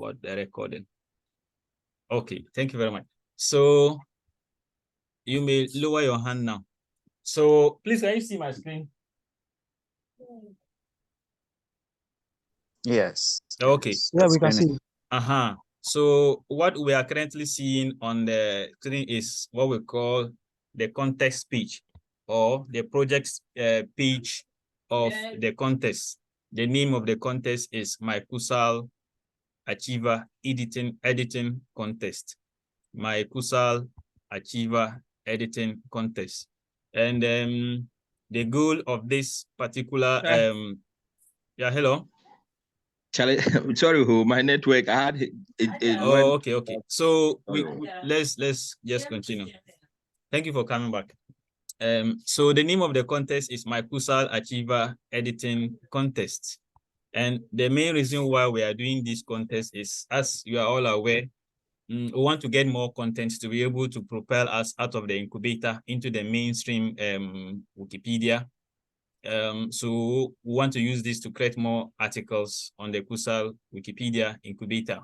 for the recording. Okay, thank you very much. So you may lower your hand now. So please, can you see my screen? Yes. Okay. Yes, Yeah, we can see. So what we are currently seeing on the screen is what we call the context page, or the project page of the contest. The name of the contest is my Kusaal Achiever Editing Contest. My Kusaal Achiever Editing Contest. And the goal of this particular yeah, hello. Charlie, sorry, my network. I had it Oh, okay. So let's just continue. Thank you for coming back. So the name of the contest is my Kusaal Achiever Editing Contest. And the main reason why we are doing this contest is, as you are all aware, we want to get more content to be able to propel us out of the incubator into the mainstream Wikipedia. So we want to use this to create more articles on the Kusaal Wikipedia incubator.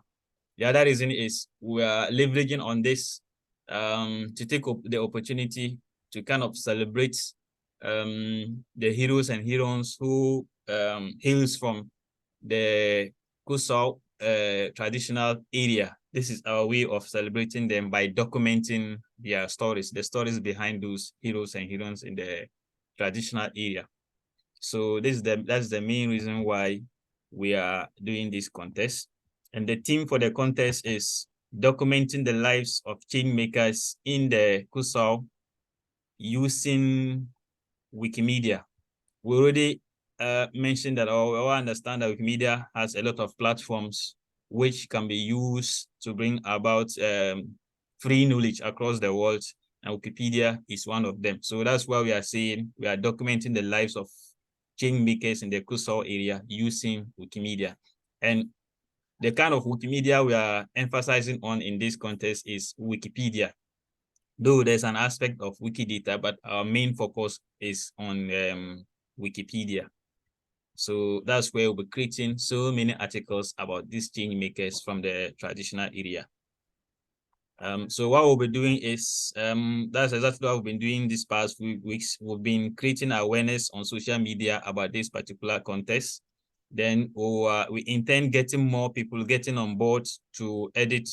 The other reason is we are leveraging on this to take up the opportunity to kind of celebrate the heroes and heroines who hails from the Kusaal traditional area. This is our way of celebrating them by documenting their stories, the stories behind those heroes and heroines in the traditional area. So that's the main reason why we are doing this contest. And the theme for the contest is documenting the lives of change makers in the Kusaal using Wikimedia. We already mentioned that, or we all understand that Wikimedia has a lot of platforms which can be used to bring about free knowledge across the world, and Wikipedia is one of them. So that's why we are saying we are documenting the lives of change makers in the Kusaal area using Wikimedia. And the kind of Wikimedia we are emphasizing on in this contest is Wikipedia. Though there's an aspect of Wikidata, but our main focus is on Wikipedia. So that's where we'll be creating so many articles about these change makers from the traditional area. So what we'll be doing is, that's exactly what we've been doing these past few weeks. We've been creating awareness on social media about this particular contest. Then we intend getting more people getting on board to edit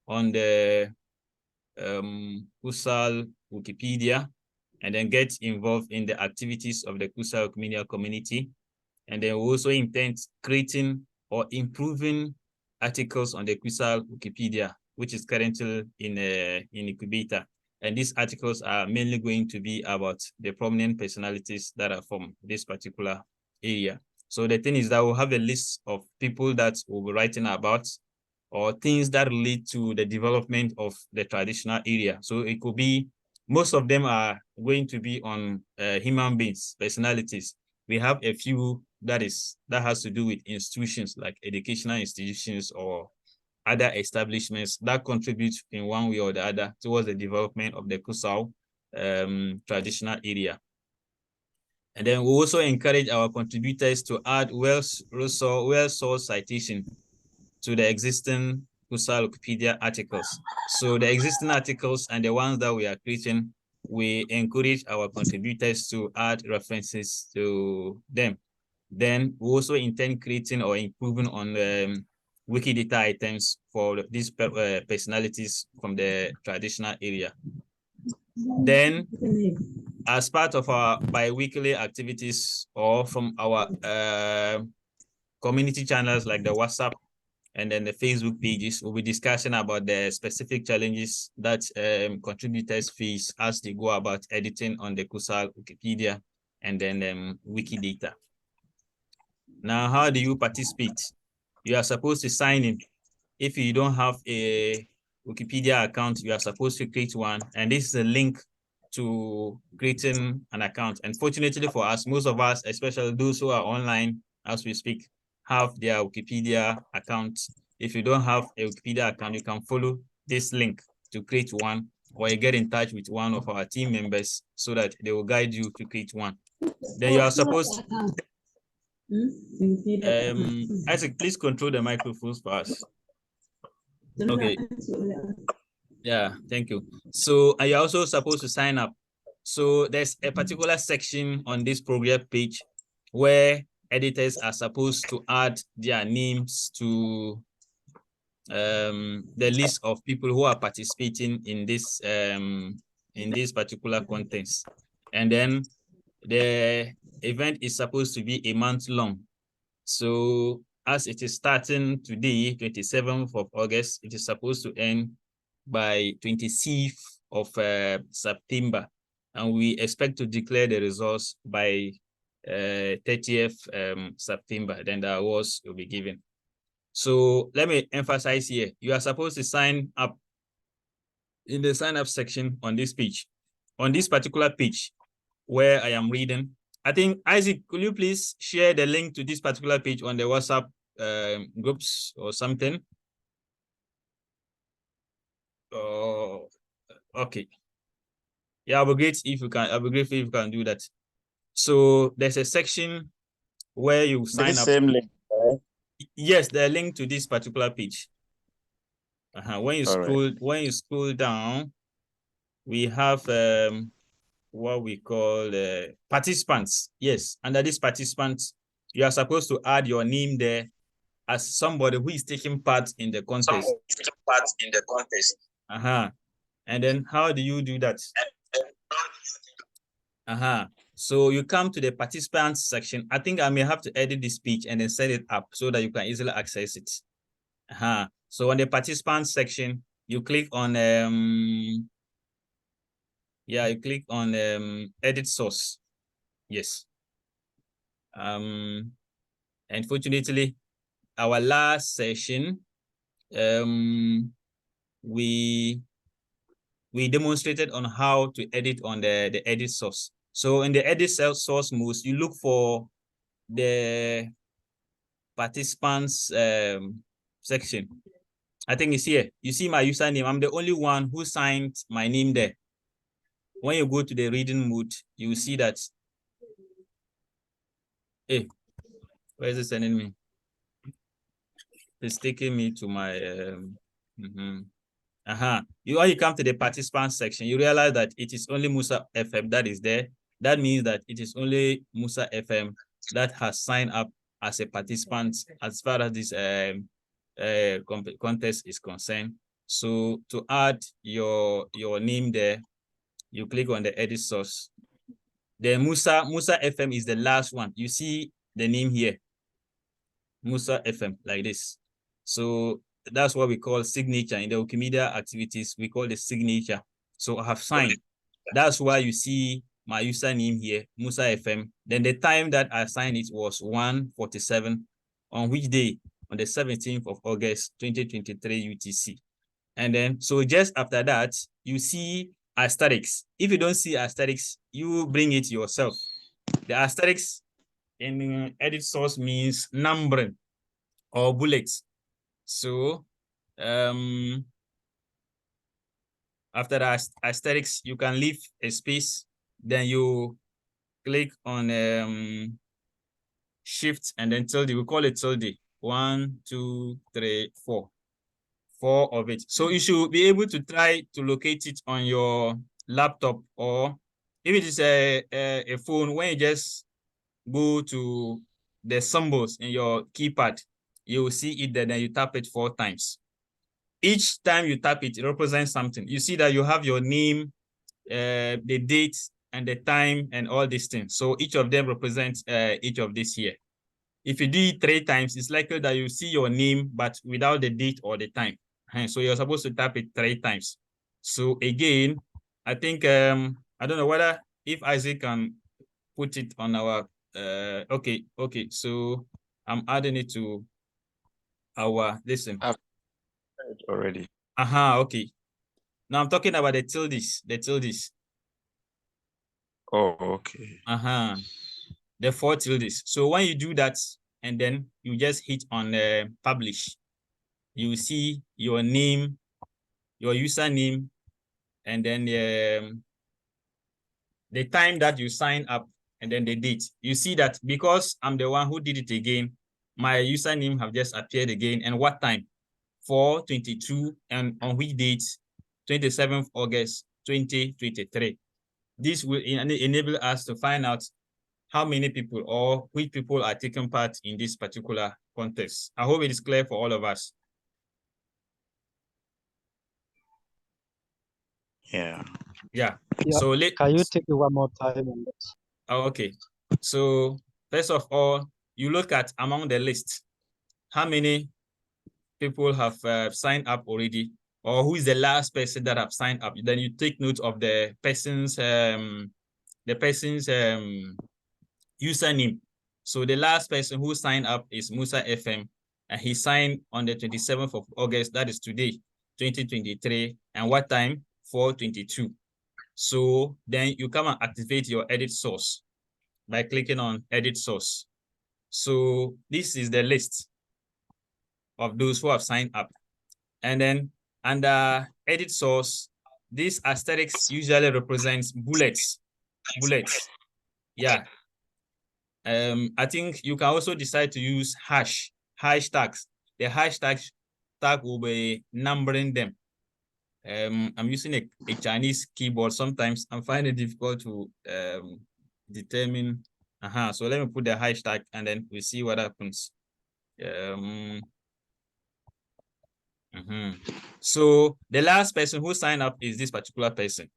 on the Kusaal Wikipedia, and then get involved in the activities of the Kusaal Wikimedia community. And then we also intend creating or improving articles on the Kusaal Wikipedia, which is currently in incubator. And these articles are mainly going to be about the prominent personalities that are from this particular area. So the thing is that we'll have a list of people that we'll be writing about, or things that relate to the development of the traditional area. So it could be, most of them are going to be on human beings, personalities. We have a few that has to do with institutions, like educational institutions or other establishments that contribute in one way or the other towards the development of the Kusaal traditional area. And then we also encourage our contributors to add well-sourced citation to the existing Kusaal Wikipedia articles. So the existing articles and the ones that we are creating, we encourage our contributors to add references to them. Then we also intend creating or improving on Wikidata items for these personalities from the traditional area. Then, as part of our bi-weekly activities or from our community channels like the WhatsApp and then the Facebook pages, we'll be discussing about the specific challenges that contributors face as they go about editing on the Kusaal Wikipedia and then Wikidata. Now, how do you participate? You are supposed to sign in. If you don't have a Wikipedia account, you are supposed to create one. And this is a link to creating an account. And fortunately for us, most of us, especially those who are online as we speak, have their Wikipedia accounts. If you don't have a Wikipedia account, you can follow this link to create one, or you get in touch with one of our team members so that they will guide you to create one. Then you are supposed Isaac, please control the microphones for us. Okay. Yeah, thank you. So are you also supposed to sign up? So there's a particular section on this program page where editors are supposed to add their names to the list of people who are participating in this particular contest. And then the event is supposed to be a month long. So as it is starting today, 27th of August, it is supposed to end by 26th of September. And we expect to declare the results by 30th September. Then the awards will be given. So let me emphasize here, you are supposed to sign up in the sign up section on this page. On this particular page where I am reading, I think, Isaac, could you please share the link to this particular page on the WhatsApp groups or something? Oh, okay. Yeah, I'll be great if you can. I'll be grateful if you can do that. So there's a section where you sign up. Same link, right? Yes, the link to this particular page. When you scroll down, we have what we call participants. Yes, under these participants, you are supposed to add your name there as somebody who is taking part in the contest. And then how do you do that? So you come to the participants section. I think I may have to edit this page and then set it up so that you can easily access it. So on the participants section, you click on you click on edit source. Yes. Unfortunately, our last session, we demonstrated on how to edit on the edit source. So in the edit source mode, you look for the participants section. I think it's here. You see my username. I'm the only one who signed my name there. When you go to the reading mode, you will see that. Hey, where is it sending me? It's taking me to my when you come to the participants section, you realize that it is only Musa FM that is there. That means that it is only Musa FM that has signed up as a participant as far as this contest is concerned. So to add your name there, you click on the edit source. The Musa FM is the last one. You see the name here, Musa FM, like this. So that's what we call signature in the Wikimedia activities. We call the signature. So I have signed. That's why you see my username here, Musa FM. Then the time that I signed it was 1:47. On which day? On the 17th of August, 2023 UTC. And then, so just after that, you see asterisks. If you don't see asterisks, you bring it yourself. The asterisks in edit source means numbering or bullets. So after the asterisks, you can leave a space. Then you click on shift and then tilde. We call it tilde. 1, 2, 3, 4. 4 of it. So you should be able to try to locate it on your laptop, or if it is a phone, when you just go to the symbols in your keypad, you will see it there, then you tap it 4 times. Each time you tap it, it represents something. You see that you have your name, the date, and the time, and all these things. So each of them represents each of these here. If you do it 3 times, it's likely that you see your name, but without the date or the time. So you're supposed to tap it 3 times. So again, I think, I don't know whether if Isaac can put it on our, okay. So I'm adding it to our, listen. I've already. Okay. Now I'm talking about the tildes. Oh, okay. The 4 tildes. So when you do that, and then you just hit on publish, you will see your name, your username, and then the time that you sign up, and then the date. You see that because I'm the one who did it again, my username have just appeared again, and what time. 4/22, and on which date? 27th August 2023. This will enable us to find out how many people or which people are taking part in this particular contest. I hope it is clear for all of us. Yeah. Yeah. Yeah. So Can you take it one more time on this? Oh, okay. So first of all, you look at among the list, how many people have signed up already, or who is the last person that have signed up. Then you take note of the person's username. So the last person who signed up is Musa FM, and he signed on the 27th of August, that is today, 2023. And what time? 4/22. So then you come and activate your edit source by clicking on edit source. So this is the list of those who have signed up. And then under edit source, this asterisk usually represents bullets. Yeah. I think you can also decide to use hashtags. The hashtags tag will be numbering them. I'm using a Chinese keyboard. Sometimes I'm finding it difficult to determine. So let me put the hashtag and then we see what happens. So the last person who signed up is this particular person.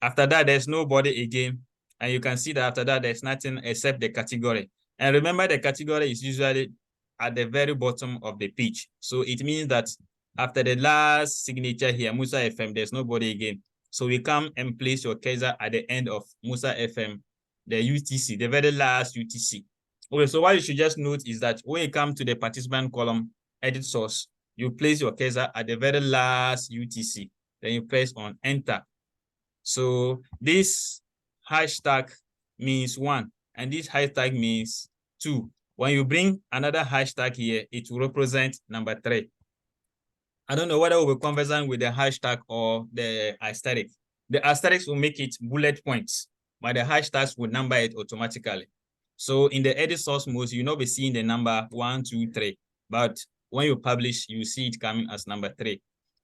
After that, there's nobody again. And you can see that after that, there's nothing except the category. And remember, the category is usually at the very bottom of the page. So it means that after the last signature here, Musa FM, there's nobody again. So we come and place your cursor at the end of Musa FM, the UTC, the very last UTC. Okay, so what you should just note is that when you come to the participant column, edit source, you place your cursor at the very last UTC. Then you press on enter. So this hashtag means 1, and this hashtag means 2. When you bring another hashtag here, it will represent number 3. I don't know whether we'll be conversant with the hashtag or the asterisk. The asterisk will make it bullet points, but the hashtags will number it automatically. So in the edit source mode, you'll not be seeing the number 1, 2, 3, but when you publish, you see it coming as number 3.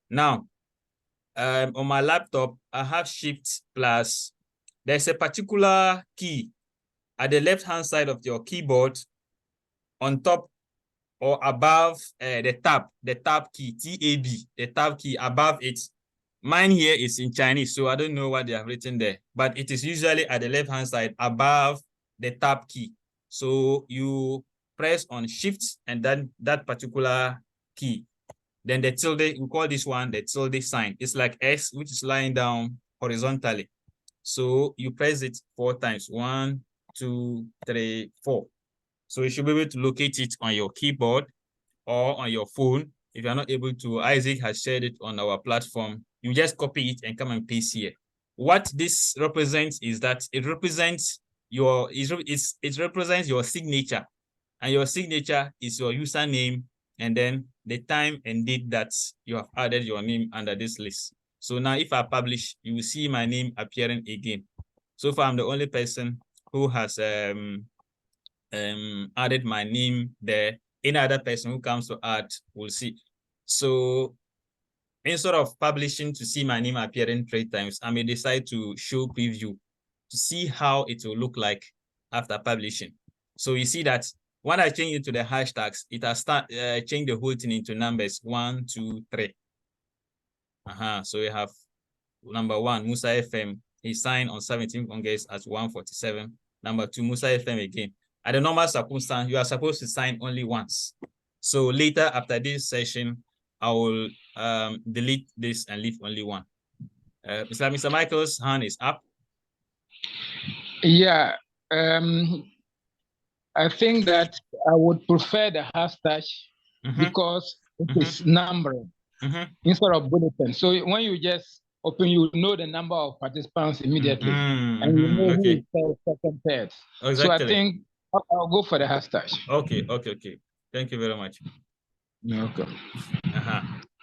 Now, on my laptop, I have Shift plus. There's a particular key at the left-hand side of your keyboard on top or above the tab key, T-A-B, the tab key above it. Mine here is in Chinese, so I don't know what they have written there, but it is usually at the left-hand side above the tab key. So you press on Shift and then that particular key. Then the tilde, we call this one the tilde sign. It's like S, which is lying down horizontally. So you press it 4 times. 1, 2, 3, 4. So you should be able to locate it on your keyboard or on your phone. If you're not able to, Isaac has shared it on our platform. You just copy it and come and paste here. What this represents is that it represents your signature. And your signature is your username and then the time and date that you have added your name under this list. So now if I publish, you will see my name appearing again. So far, I'm the only person who has added my name there. Any other person who comes to add will see. So instead of publishing to see my name appearing 3 times, I may decide to show preview to see how it will look like after publishing. So you see that when I change it to the hashtags, it has changed the whole thing into numbers 1, 2, 3. So we have number 1, Musa FM. He signed on 17th August at 1:47. Number 2, Musa FM again. At the normal circumstance, you are supposed to sign only once. So later after this session, I will delete this and leave only one. Mr. Michael's hand is up. Yeah, I think that I would prefer the hashtag because it is numbering instead of bulletin. So when you just open, you know the number of participants immediately, and you know who is first, second, third. Exactly. So I think I'll go for the hashtag. Okay. Thank you very much. You're welcome.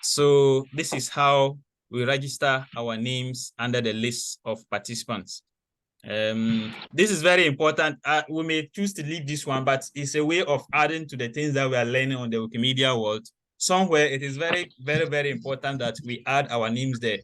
So this is how we register our names under the list of participants. This is very important. We may choose to leave this one, but it's a way of adding to the things that we are learning on the Wikimedia world. somewhere it is very, very, very important that we add our names there.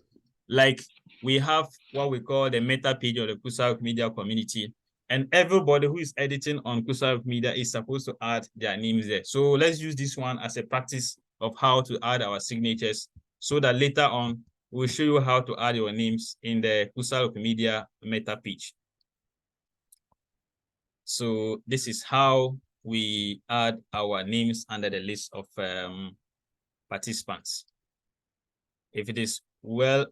Like we have what we call the meta page of the Kusaal Media community, and everybody who is editing on Kusaal Media is supposed to add their names there. So let's use this one as a practice of how to add our signatures, so that later on we'll show you how to add your names in the Kusaal Media meta page. So this is how we add our names under the list of participants. If it is well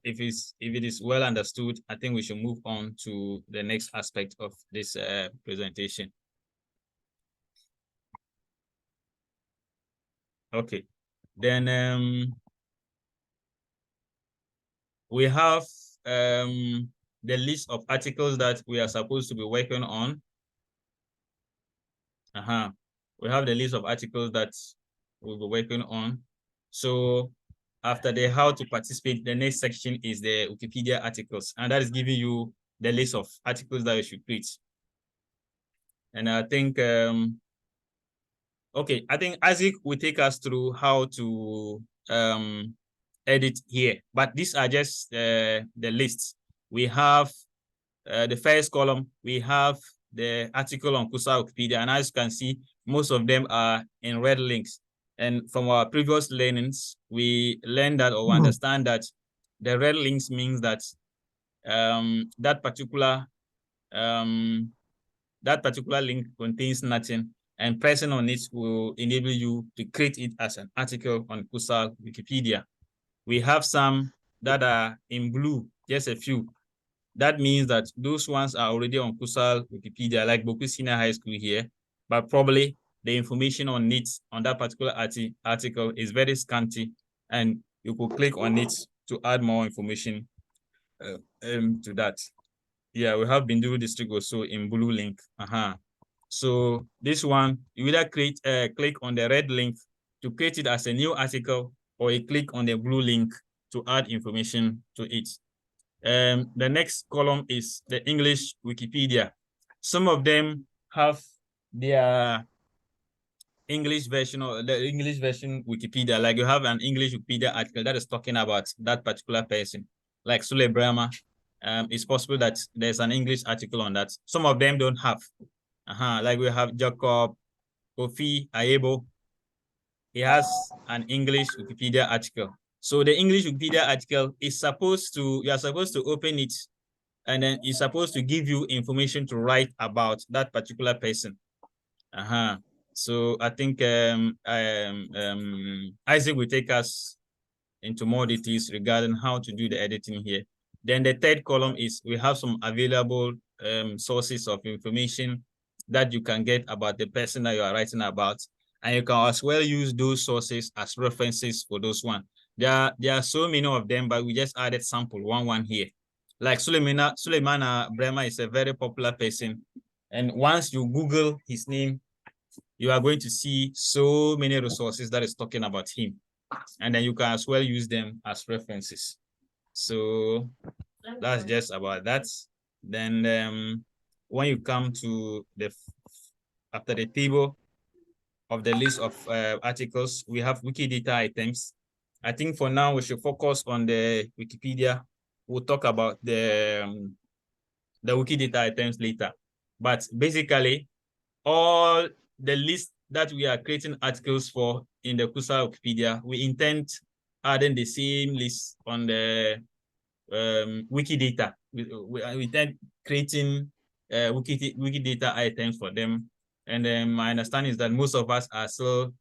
understood, I think we should move on to the next aspect of this presentation. Okay, then we have the list of articles that we are supposed to be working on. We have the list of articles that we'll be working on. So after the how to participate, the next section is the Wikipedia articles, and that is giving you the list of articles that you should create. And I think, okay, I think Isaac will take us through how to edit here, but these are just the lists. We have the first column, we have the article on Kusaal Wikipedia, and as you can see, most of them are in red links. And from our previous learnings, we learned that or understand that the red links means that that particular link contains nothing, and pressing on it will enable you to create it as an article on Kusaal Wikipedia. We have some that are in blue, just a few. That means that those ones are already on Kusaal Wikipedia, like Boku Senior High School here, but probably the information on it, on that particular article is very scanty, and you could click on it to add more information to that. Yeah, we have Binduru District also in blue link. So this one, you either click on the red link to create it as a new article, or you click on the blue link to add information to it. The next column is the English Wikipedia. Some of them have their English version or the English version Wikipedia. Like you have an English Wikipedia article that is talking about that particular person, like Sule Brahma. It's possible that there's an English article on that. Some of them don't have. Like we have Jacob Kofi Ayebo. He has an English Wikipedia article. So the English Wikipedia article is supposed to, you are supposed to open it, and then it's supposed to give you information to write about that particular person. So I think Isaac will take us into more details regarding how to do the editing here. Then the third column is we have some available sources of information that you can get about the person that you are writing about. And you can as well use those sources as references for those one. There are so many of them, but we just added sample one here. Like Suleimana Brema is a very popular person. And once you Google his name, you are going to see so many resources that is talking about him. And then you can as well use them as references. So that's just about that. Then when you come to after the table of the list of articles, we have Wikidata items. I think for now we should focus on the Wikipedia. We'll talk about the Wikidata items later. But basically, all the list that we are creating articles for in the Kusaal Wikipedia, we intend adding the same list on the Wikidata. We intend creating Wikidata items for them. And then my understanding is that most of us are still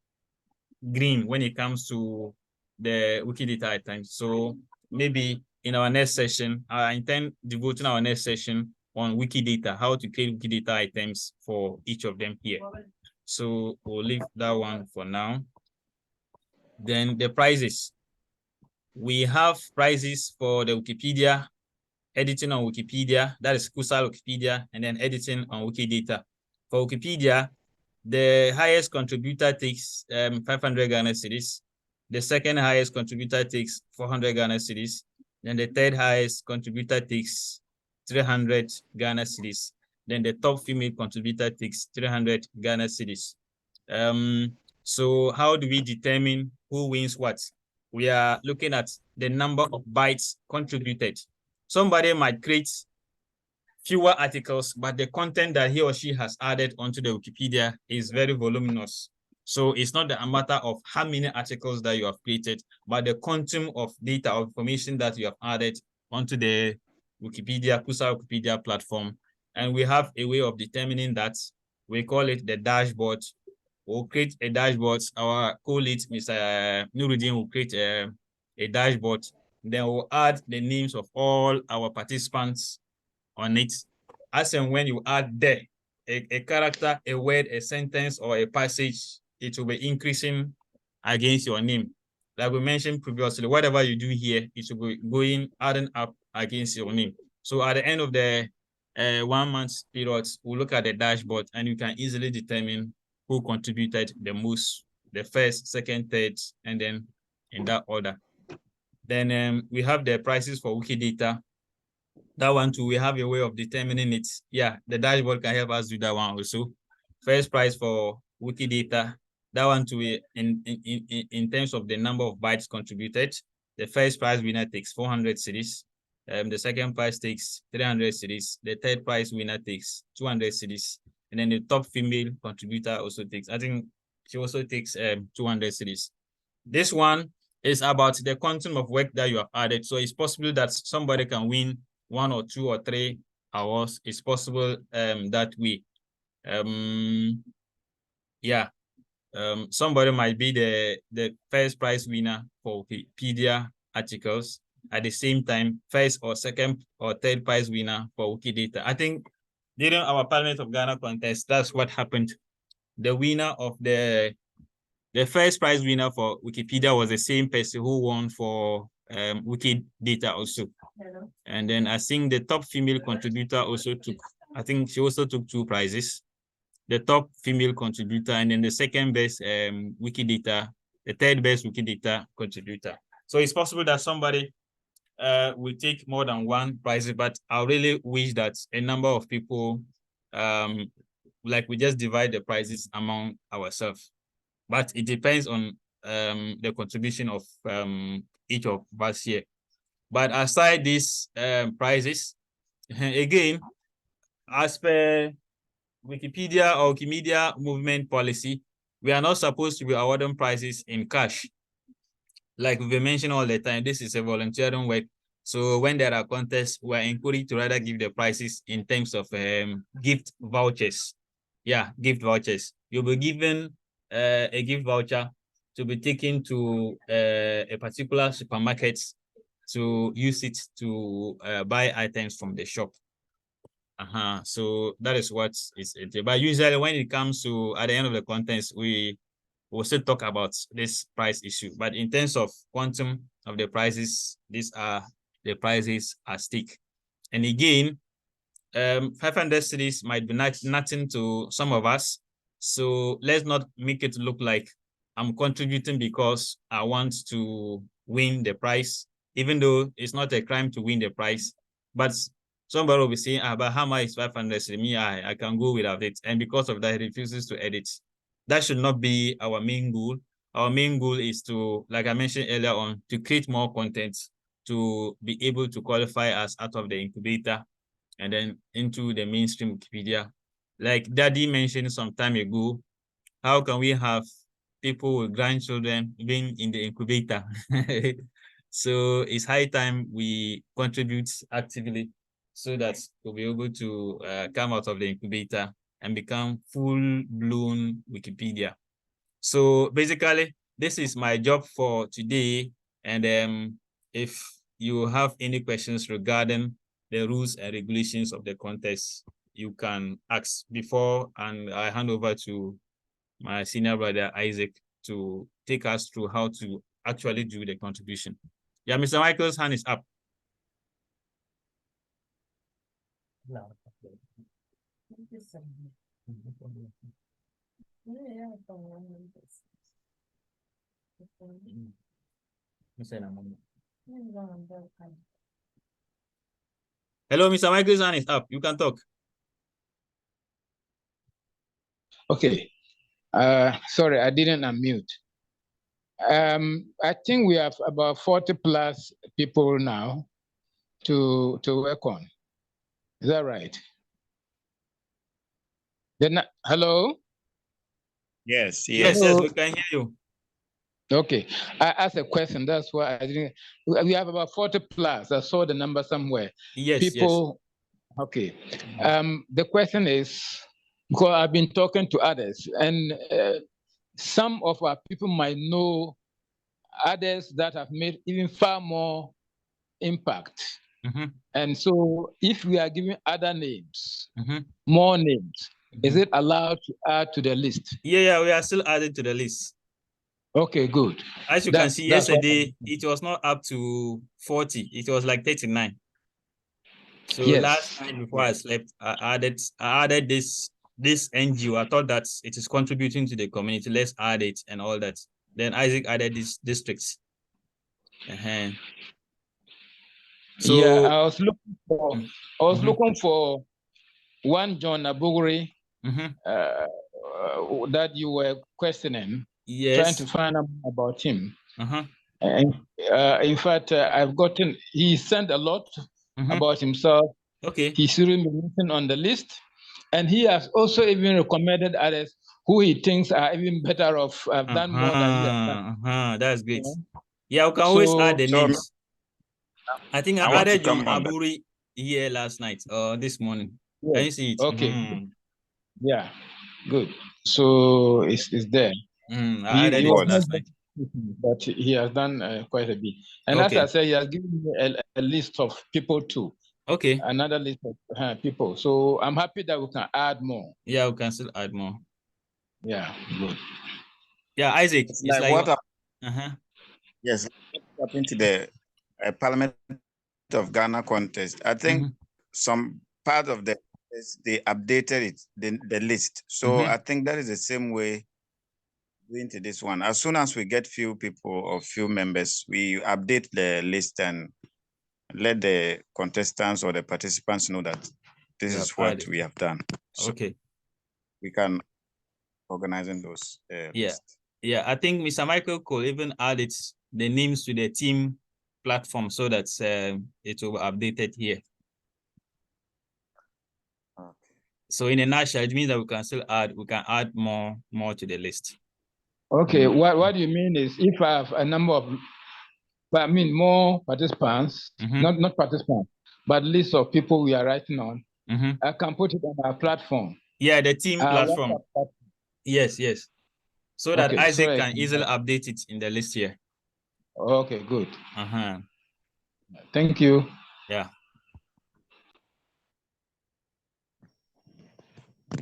green when it comes to the Wikidata items. So maybe in our next session, I intend devoting our next session on Wikidata, how to create Wikidata items for each of them here. So we'll leave that one for now. Then the prizes. We have prizes for the Wikipedia, editing on Wikipedia, that is Kusaal Wikipedia, and then editing on Wikidata. For Wikipedia, the highest contributor takes 500 Ghana cedis. The second highest contributor takes 400 Ghana cedis. Then the third highest contributor takes 300 Ghana cedis. Then the top female contributor takes 300 Ghana cedis. So how do we determine who wins what? We are looking at the number of bytes contributed. Somebody might create fewer articles, but the content that he or she has added onto the Wikipedia is very voluminous. So it's not a matter of how many articles that you have created, but the quantum of data or information that you have added onto the Wikipedia, Kusaal Wikipedia platform. And we have a way of determining that. We call it the dashboard. We'll create a dashboard. Our co-lead, Mr. Nuruddin, will create a dashboard. Then we'll add the names of all our participants on it. As and when you add there a character, a word, a sentence, or a passage, it will be increasing against your name. Like we mentioned previously, whatever you do here, it will be going, adding up against your name. So at the end of the 1 month period, we'll look at the dashboard and you can easily determine who contributed the most, the first, second, third, and then in that order. Then we have the prices for Wikidata. That one too, we have a way of determining it. Yeah, the dashboard can help us do that one also. First price for Wikidata. That one too, in terms of the number of bytes contributed, the first prize winner takes 400 cedis. The second prize takes 300 cedis. The third prize winner takes 200 cedis. And then the top female contributor also takes, I think she also takes 200 cedis. This one is about the quantum of work that you have added. So it's possible that somebody can win 1 or 2 or 3 hours. It's possible that way. Somebody might be the first prize winner for Wikipedia articles. At the same time, first or second or third prize winner for Wikidata. I think during our Parliament of Ghana contest, that's what happened. The winner of the first prize winner for Wikipedia was the same person who won for Wikidata also. Hello. And then I think the top female contributor also took, I think she also took 2 prizes. The top female contributor, and then the second best Wikidata, the third best Wikidata contributor. So it's possible that somebody will take more than 1 prize, but I really wish that a number of people, like we just divide the prizes among ourselves. But it depends on the contribution of each of us here. But aside these prizes, again, as per Wikipedia or Wikimedia movement policy, we are not supposed to be awarding prizes in cash. Like we mention all the time, this is a volunteering work. So when there are contests, we are encouraged to rather give the prizes in terms of gift vouchers. Yeah, gift vouchers. You'll be given a gift voucher to be taken to a particular supermarket to use it to buy items from the shop. So that is what is it. But usually when it comes to at the end of the contest, we will still talk about this price issue. But in terms of quantum of the prices, these are the prices at stake. And again, 500 cities might be nothing to some of us. So let's not make it look like I'm contributing because I want to win the prize, even though it's not a crime to win the prize. But somebody will be saying, but how much is 500 cities? Me, I can go without it. And because of that, he refuses to edit. That should not be our main goal. Our main goal is to, like I mentioned earlier on, to create more content, to be able to qualify us out of the incubator and then into the mainstream Wikipedia. Like Daddy mentioned some time ago, how can we have people with grandchildren being in the incubator? So it's high time we contribute actively so that we'll be able to come out of the incubator and become full-blown Wikipedia. So basically, this is my job for today. And if you have any questions regarding the rules and regulations of the contest, you can ask before, and I hand over to my senior brother, Isaac, to take us through how to actually do the contribution. Yeah, Mr. Michael's hand is up. Hello, Mr. Michael's hand is up. You can talk. Okay. Sorry, I didn't unmute. I think we have about 40 plus people now to work on. Is that right? Then, hello? Yes, Yes, yes. yes, we can hear you. Okay, I asked a question. That's why I didn't. We have about 40 plus. I saw the number somewhere. Yes, People. Yes. Okay. The question is, because I've been talking to others, and some of our people might know others that have made even far more impact. And so, if we are giving other names, more names, is it allowed to add to the list? Yeah, we are still adding to the list. Okay, good. As you can see, yesterday it was not up to 40; it was like 39. So yes. Last night before I slept, I added this NGO. I thought that it is contributing to the community. Let's add it and all that. Then Isaac added these districts. So yeah, I was looking for one John Abuguri that you were questioning, trying to find out about him. And in fact, he sent a lot about himself. Okay. He shouldn't be mentioned on the list. And he has also even recommended others who he thinks are even better off, have done more than he has done. That's great. Yeah, we can always add the names. I think I added John Aburi here last night or this morning. Yes. Can you see it? Okay. Yeah, good. So it's there. I added it last night. But he has done quite a bit. And as I said, he has given me a list of people too. Okay. Another list of people. So I'm happy that we can add more. Yeah, we can still add more. Yeah, good. Yeah, Isaac. It's like what yes, what happened to the Parliament of Ghana contest. I think some part of they updated it, the list. So I think that is the same way into this one. As soon as we get few people or few members, we update the list and let the contestants or the participants know that this is what we have done. So okay. We can organize in those lists. Yeah, I think Mr. Michael could even add the names to the team platform so that it will be updated here. Okay. So in a nutshell, it means that we can add more to the list. Okay, what do you mean is if I have a number of, more participants, not participants, but list of people we are writing on, I can put it on our platform. Yeah, the team platform. Yes. So that Isaac can easily update it in the list here. Okay, good. Thank you. Yeah.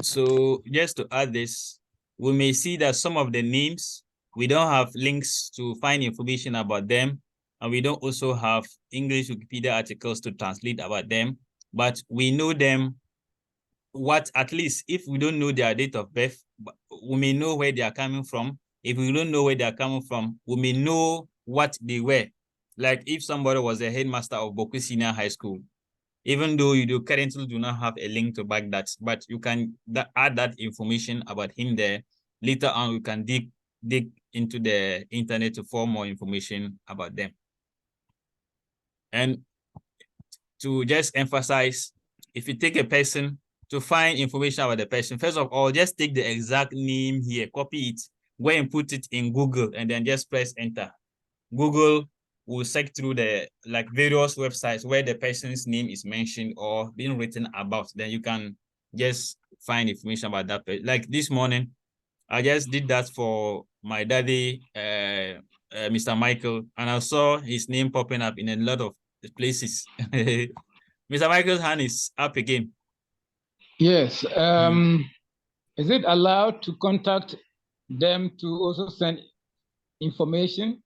So just to add this, we may see that some of the names, we don't have links to find information about them, and we don't also have English Wikipedia articles to translate about them, but we know them. At least if we don't know their date of birth, we may know where they are coming from. If we don't know where they are coming from, we may know what they were. Like if somebody was a headmaster of Boku Senior High School, even though you currently do not have a link to back that, but you can add that information about him there. Later on, you can dig into the internet to find more information about them. And to just emphasize, if you take a person to find information about the person, first of all, just take the exact name here, copy it, go and put it in Google, and then just press enter. Google will search through the various websites where the person's name is mentioned or being written about. Then you can just find information about that person. Like this morning, I just did that for my daddy, Mr. Michael, and I saw his name popping up in a lot of places. Mr. Michael's hand is up again. Yes. Is it allowed to contact them to also send information?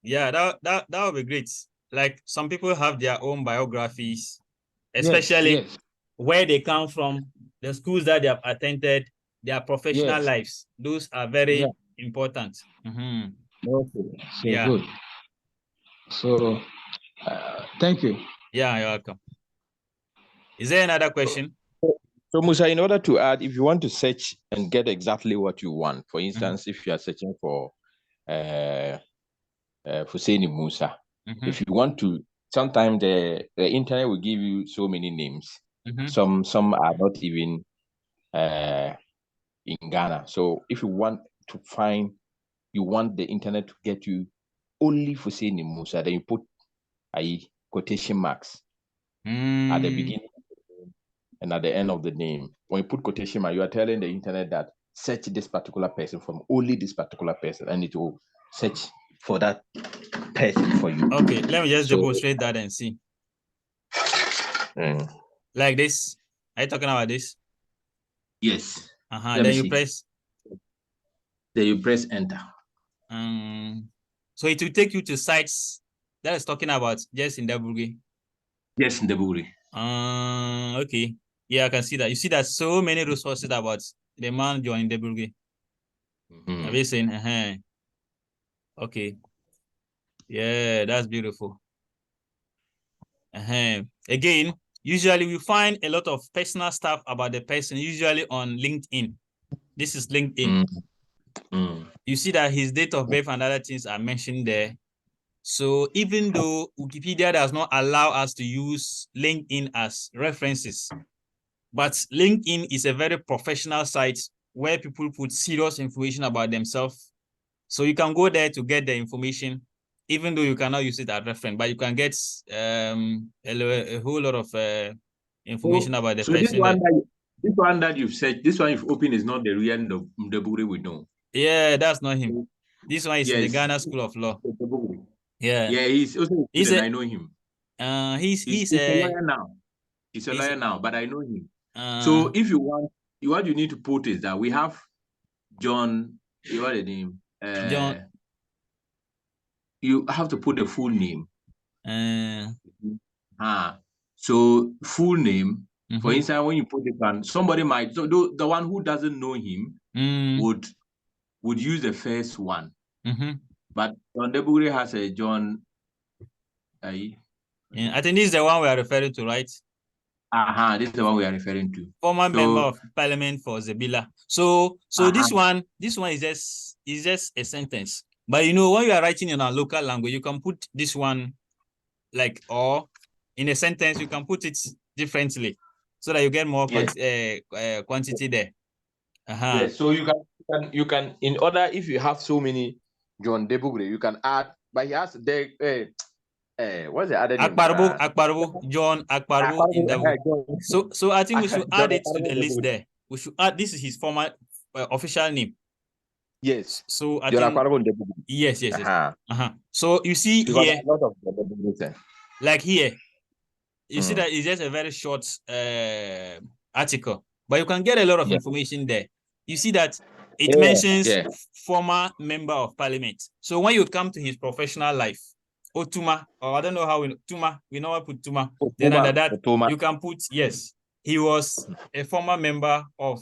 Yeah, that would be great. Like some people have their own biographies, especially where they come from, the schools that they have attended, their professional lives. Those are very important. Okay, so good. So, thank you. Yeah, you're welcome. Is there another question? So Musa, in order to add, if you want to search and get exactly what you want, for instance, if you are searching for Hussein Musa, if you want to, sometimes the internet will give you so many names. Some are not even in Ghana. So if you want to find, you want the internet to get you only Hussein Musa, then you put quotation marks at the beginning and at the end of the name. When you put quotation mark, you are telling the internet that search this particular person from only this particular person, and it will search for that person for you. Okay, let me just demonstrate that and see. Like this. Are you talking about this? Yes. Then you press. Then you press enter. So it will take you to sites that is talking about just in Deburgi. Yes, in Deburgi. Okay. Yeah, I can see that. You see that so many resources about the man joining Deburgi. Have you seen? Okay. Yeah, that's beautiful. Again, usually we find a lot of personal stuff about the person, usually on LinkedIn. This is LinkedIn. You see that his date of birth and other things are mentioned there. So even though Wikipedia does not allow us to use LinkedIn as references, but LinkedIn is a very professional site where people put serious information about themselves. So you can go there to get the information, even though you cannot use it as reference, but you can get a whole lot of information about the person. This one that you've searched, this one you've opened is not the real Deburgi we know. Yeah, that's not him. This one is in the Ghana School of Law. Yeah. Yeah, he's also a student. I know him. He's a lawyer now. He's a lawyer now, but I know him. So if you want, what you need to put is that we have John, what the name? John. You have to put the full name. So full name. For instance, when you put it on, somebody might, so the one who doesn't know him would use the first one. But John Deburgi has a John. Yeah, I think this is the one we are referring to, right? This is the one we are referring to. Former member of parliament for Zebila. So this one is just a sentence. But you know, when you are writing in our local language, you can put this one like, or in a sentence, you can put it differently so that you get more quantity there. Yes, so you can in order, if you have so many John Deburgi, you can add, but he has the what's the other name? Akbarbo, John Akbarbo in the so I think we should add it to the list there. We should add, this is his former official name. Yes. So I think yes. So you see because here, a lot of like here, you see that it's just a very short article, but you can get a lot of information there. You see that it mentions former member of parliament. So when you come to his professional life, Otuma, or I don't know how we know how to put Tuma. Then under that, you can put, yes, he was a former member of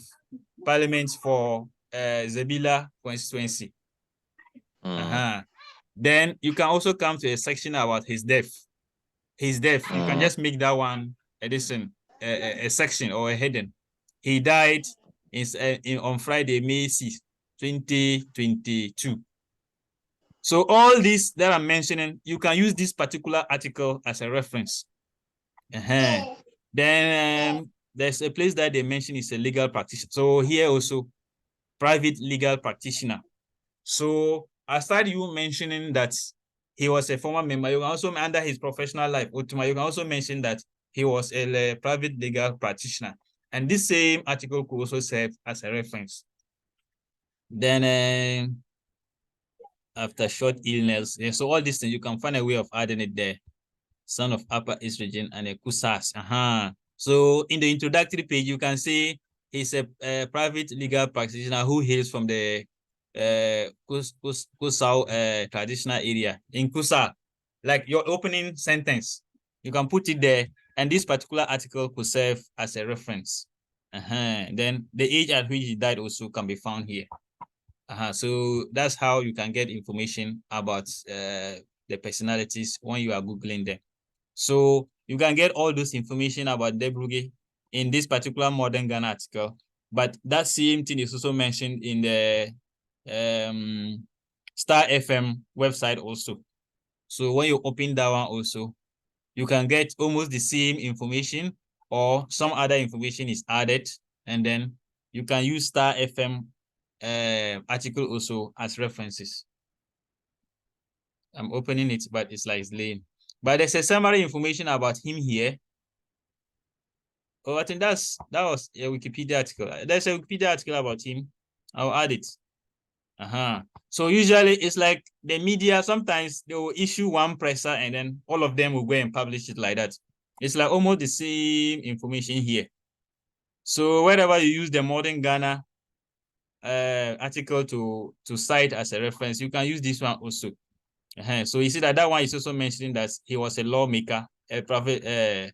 parliament for Zebila constituency. Then you can also come to a section about his death. You can just make that one addition, a section or a heading. He died on Friday, May 6, 2022. So all these that I'm mentioning, you can use this particular article as a reference. Then there's a place that they mention is a legal practitioner. So here also, private legal practitioner. So aside you mentioning that he was a former member, you can also, under his professional life, Otuma, you can also mention that he was a private legal practitioner. And this same article could also serve as a reference. Then after short illness, so all these things, you can find a way of adding it there. Son of Upper East Region and a Kusas. So in the introductory page, you can see he's a private legal practitioner who hails from the Kusaal traditional area in Kusaal. Like your opening sentence, you can put it there, and this particular article could serve as a reference. Then the age at which he died also can be found here. So that's how you can get information about the personalities when you are Googling them. So you can get all this information about Deburgi in this particular Modern Ghana article, but that same thing is also mentioned in the Star FM website also. So when you open that one also, you can get almost the same information or some other information is added, and then you can use Star FM article also as references. I'm opening it, but it's like it's lame. But there's a summary information about him here. Oh, I think that was a Wikipedia article. There's a Wikipedia article about him. I'll add it. So usually it's like the media, sometimes they will issue one presser and then all of them will go and publish it like that. It's like almost the same information here. So wherever you use the Modern Ghana article to cite as a reference, you can use this one also. So you see that one is also mentioning that he was a lawmaker, a private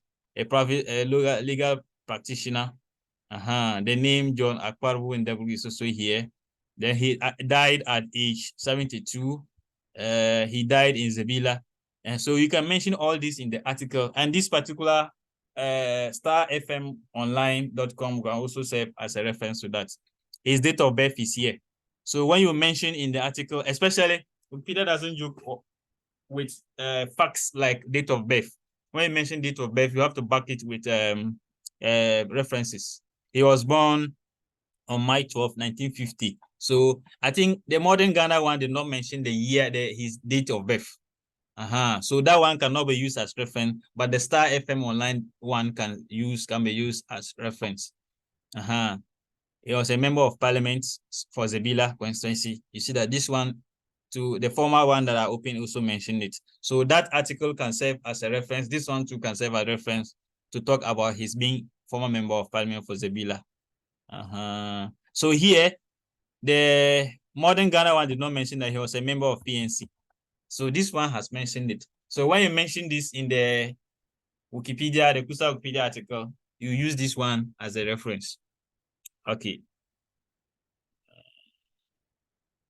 legal practitioner. The name John Akparbu in W is also here. Then he died at age 72. He died in Zabila. And so you can mention all this in the article. And this particular starfmonline.com can also serve as a reference to that. His date of birth is here. So when you mention in the article, especially Peter doesn't joke with facts like date of birth. When you mention date of birth, you have to back it with references. He was born on March 12, 1950. So I think the Modern Ghana one did not mention the year, his date of birth. So that one cannot be used as reference, but the Star FM Online one can be used as reference. He was a member of parliament for Zabila constituency. You see that this one, to the former one that I opened, also mentioned it. So that article can serve as a reference. This one too can serve as a reference to talk about his being former member of parliament for Zabila. So here, the Modern Ghana one did not mention that he was a member of PNC. So this one has mentioned it. So when you mention this in the Wikipedia, the Kusaal Wikipedia article, you use this one as a reference. Okay.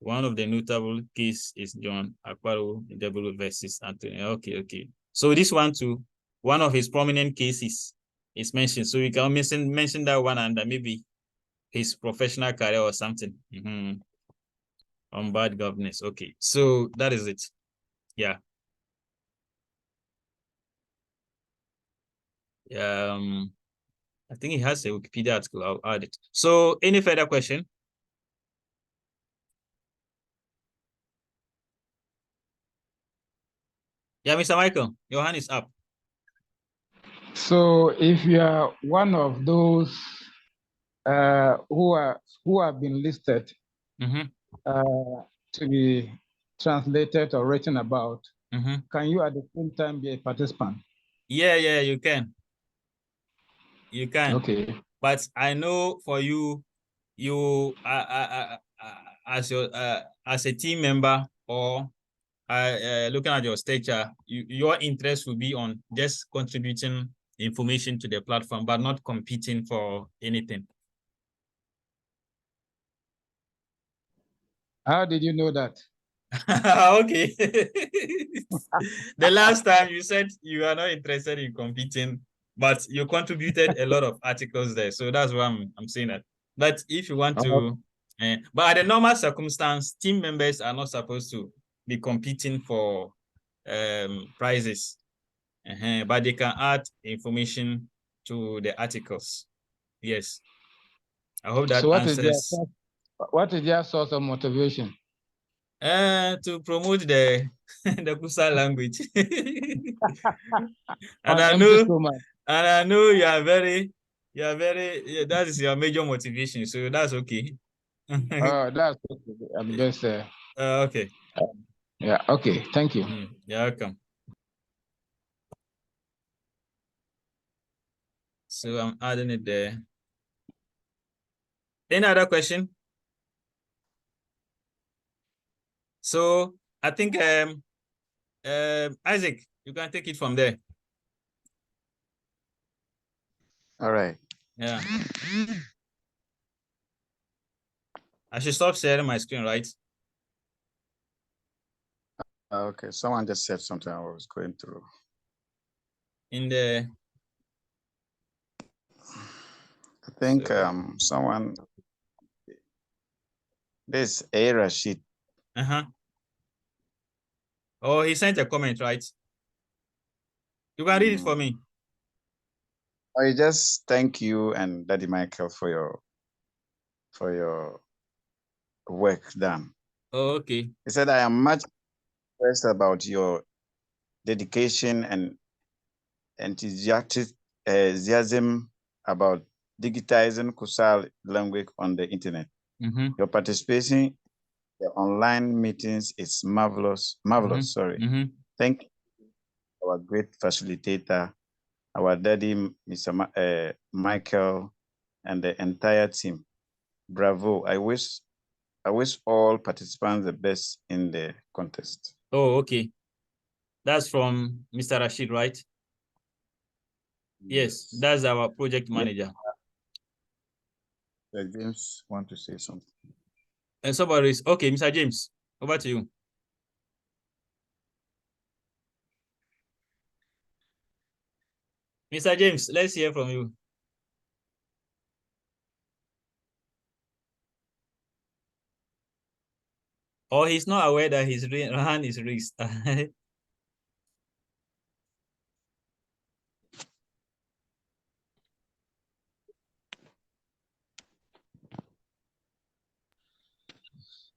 One of the notable cases is John Akparo W versus Anthony. Okay. So this one too, one of his prominent cases is mentioned. So we can mention that one under maybe his professional career or something. On bad governance. Okay, so that is it. Yeah. I think he has a Wikipedia article. I'll add it. So any further question? Yeah, Mr. Michael, your hand is up. So if you are one of those who have been listed to be translated or written about, can you at the same time be a participant? Yeah, you can. You can. Okay. But I know for you as a team member or looking at your stature, your interest will be on just contributing information to the platform, but not competing for anything. How did you know that? Okay. The last time you said you are not interested in competing, but you contributed a lot of articles there. So that's why I'm saying that. But if you want to, but at the normal circumstance, team members are not supposed to be competing for prizes. But they can add information to the articles. Yes. I hope that so answers. What is their source of motivation? To promote the the Kusaal language. and I know you are very, that is your major motivation, so that's okay. That's okay. I'm just okay. Yeah, okay, thank you. You're welcome. So I'm adding it there. Any other question? So I think Isaac, you can take it from there. All right. Yeah. I should stop sharing my screen, right? Okay, someone just said something I was going through. In the I think So- someone, this A Rashid. Oh, he sent a comment, right? You can read it for me. I just thank you and Daddy Michael for your work done. Oh, okay. He said, I am much impressed about your dedication and enthusiasm about digitizing Kusaal language on the internet. Your participation in the online meetings is marvelous. Sorry. Thank you, our great facilitator, our daddy, Mr. Michael, and the entire team. Bravo. I wish all participants the best in the contest. Oh, okay. That's from Mr. Rashid, right? Yes, that's our project manager. James want to say something. And somebody is okay, Mr. James, over to you. Mr. James, let's hear from you. Or he's not aware that his hand is raised.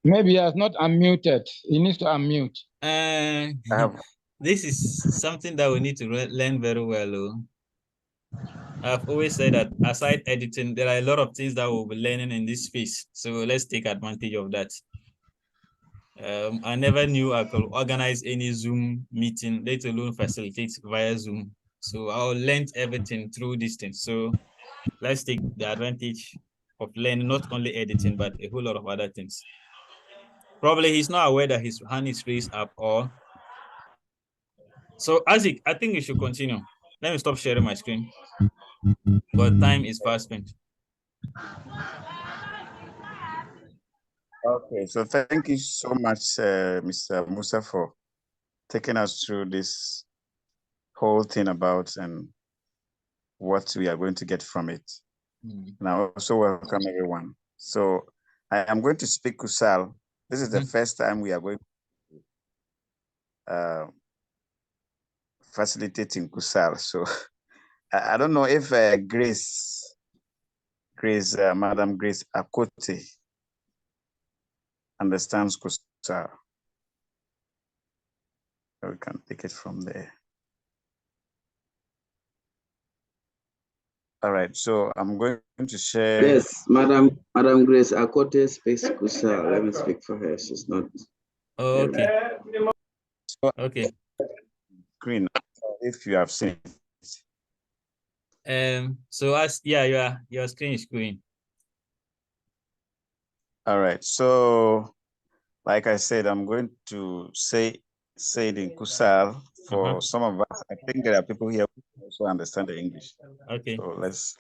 Maybe he has not unmuted. He needs to unmute. This is something that we need to learn very well. I've always said that aside editing, there are a lot of things that we'll be learning in this space. So let's take advantage of that. I never knew I could organize any Zoom meeting, let alone facilitate via Zoom. So I'll learn everything through this thing. So let's take the advantage of learning not only editing, but a whole lot of other things. Probably he's not aware that his hand is raised up or. So Isaac, I think we should continue. Let me stop sharing my screen. But time is fast spent. Okay, so thank you so much, Mr. Musa, for taking us through this whole thing about and what we are going to get from it. And I also welcome everyone. So I am going to speak Kusaal. This is the first time we are going to facilitating Kusaal. So I don't know if Madam Grace Akote understands Kusaal. We can take it from there. All right, so I'm going to share. Yes, Madam Grace Akote speaks Kusaal. Let me speak for her. She's not. Oh, okay. Okay. Screen, if you have seen it. So your screen is green. All right. So, like I said, I'm going to say it in Kusaal for some of us. I think there are people here who also understand the English. Okay. So let's.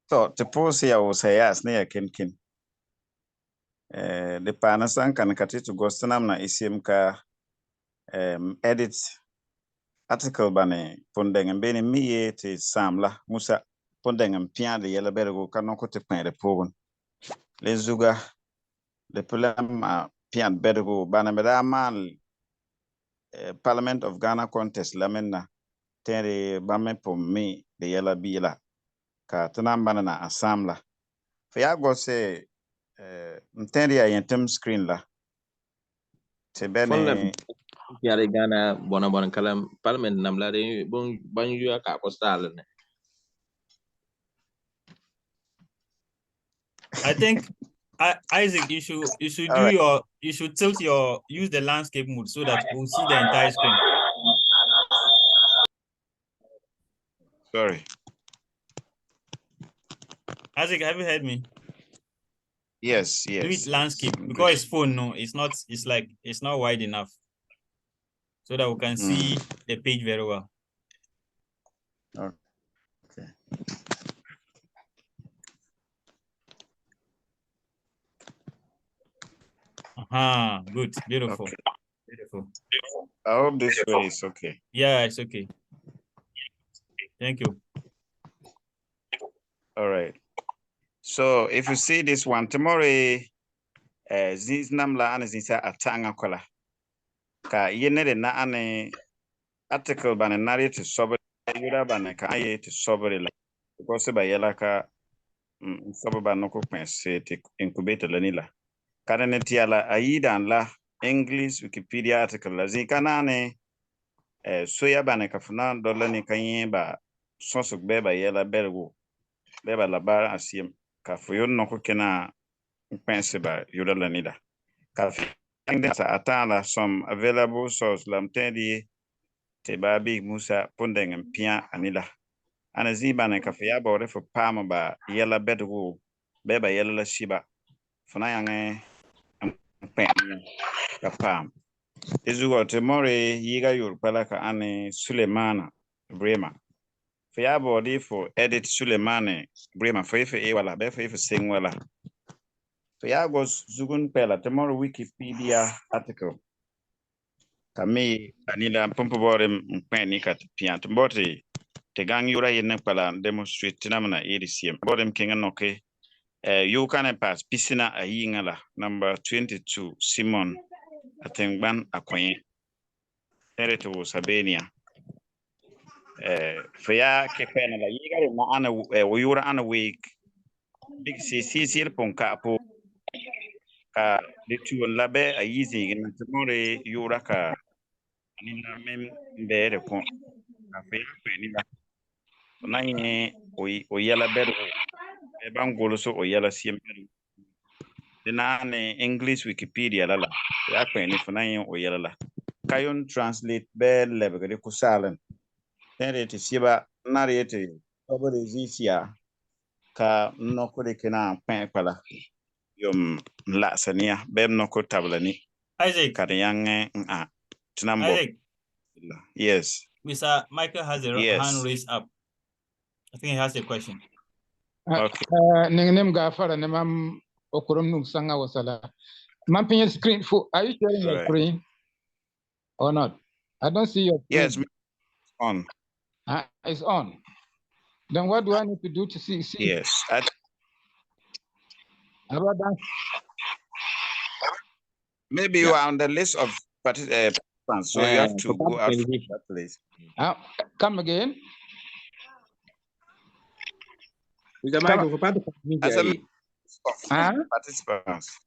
So to pause here, I will say yes, near kin. The panasan kan kati to gostanam na isim ka edit article bane pondeng bene miye te samla musa pondeng pian de yela bergo kanoko te pen de pogon les zuga le problem pian bergo bana mal Parliament of Ghana contest lamena tere bame po me de yela bila ka tanam bana na asamla fa ya go se ntende ya yentem screen la te bene Yare Ghana bona kalam Parliament namlare bon banyu ka postal ne. I think Isaac, you should use the landscape mode so that we'll see the entire screen. Sorry. Isaac, have you heard me? Yes. Do it landscape because it's phone, no, it's not wide enough. So that we can see the page very well. Okay. Good. Beautiful. Okay. Beautiful. I hope this way is okay. Yeah, it's okay. Thank you. All right. So if you see this one tomorrow, this namla and this atanga kola. Ka yenere na ane article bana nari to sober yura bana ka aye to sober la. Because ba yela ka sober bana ko pense te incubator la nila. Kada ne tiala aida la English Wikipedia article la zikana ne soya bana ka funa dola ni kanye ba sonsuk beba yela bergo beba la bar asiem ka fuyon no ko kena pense ba yura la nila. Ka sa atala some available source lam tendi te babi musa pundeng pia anila ana ziba na kafe ya bore fo pama ba yela bedgo beba yela la shiba funa yange pe ka pam izugo temore yiga yur pala ka ane Sulemana Brema fe ya body for edit Sulemane Brema fe e wala be fe sing wala fe ya go zugun pela temore Wikipedia article kami anila pompo bore mpeni kat piant mbote te gang yura yene pala demonstrate namna ediciem bore mkenga noke you can pass pisina ayingala number 22 Simon atengban akwenye ereto Sabenia faya ke pena la yigare na ana yura ana week big CC ponka po ka de tu labe ayizi gina tomore yura ka anina mem bere ko faya peni la nanye o yala bedo e bangolo so o yala siempre dinane English Wikipedia la ya peni fananye o yala la kayon translate be lebere Kusaal tere te siba narete obere zisia ka noko de kena pen pala yom la sania bem noko tablani Isaac. kada yange tinambo. Isaac. Yes. Mr. Michael has a hand raised up. I think he has a question. Okay. Ningnem gafara ne mam okurum nung sanga wasala. Mam pin your screen. Are you sharing your screen or not? I don't see your screen. Yes, on. It's on. Then what do I need to do to see? Yes. Maybe you are on the list of participants, so you have to go out from that place. Come again. Michael, as a participants.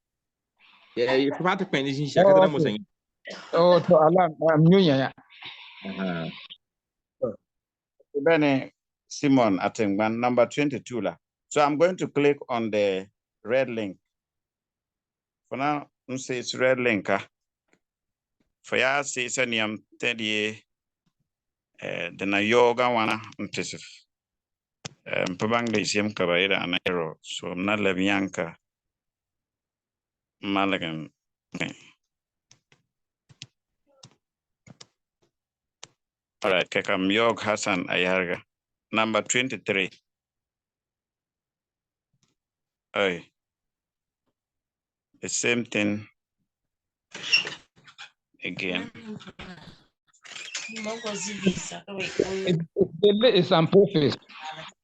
Yeah, you forgot to finish. Oh, so I'm new. Yeah. Bene Simon Atengban, number 22 la. So I'm going to click on the red link. For now, say it's red link. For ya say it's any teddy the yoga wana mtisif. Pabang de siem kabaira an arrow. So I'm not levianka Malagan. All right, Kekam Yog Hassan Ayarga. Number 23. Oh, the same thing again. It's unprefaced.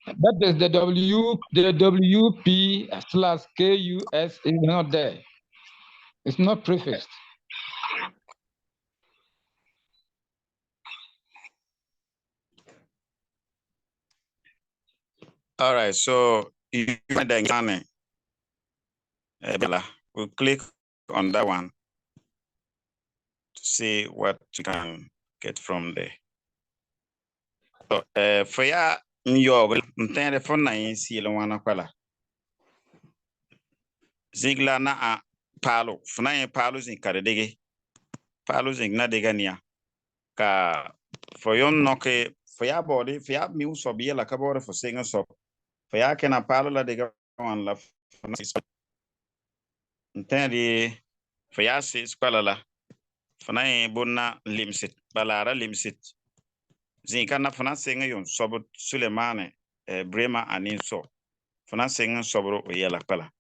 That is the WP/KUS is not there. It's not prefaced. All right, so we'll click on that one to see what you can get from there. So, for ya nyog telephone na yin si wana kwala. Zigla na a palo, funa yin palo zin karedege. Palo zin na degania. Ka for yon noke for ya body, for ya mi so be la kabore for singa so. For ya kena palo la dega wan la funa is. Ntende for ya si kwala la. Funa yin bonna limsit, balara limsit. Zinkana fana senga yon sobo Sulemane Brema anin so fana senga sobro yela pala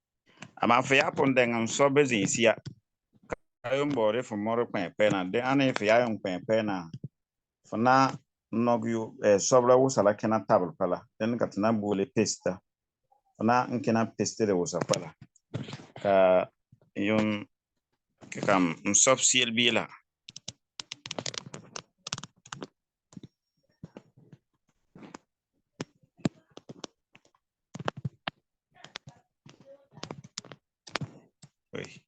ama fa ya pondenga sobe zinsia kayon bore fo moro pena de ane fa ya yon pena fana nogyu sobra wusala kena table pala den katna bule pesta fana nkena peste de wosa pala ka yon kam sub CLB la wait.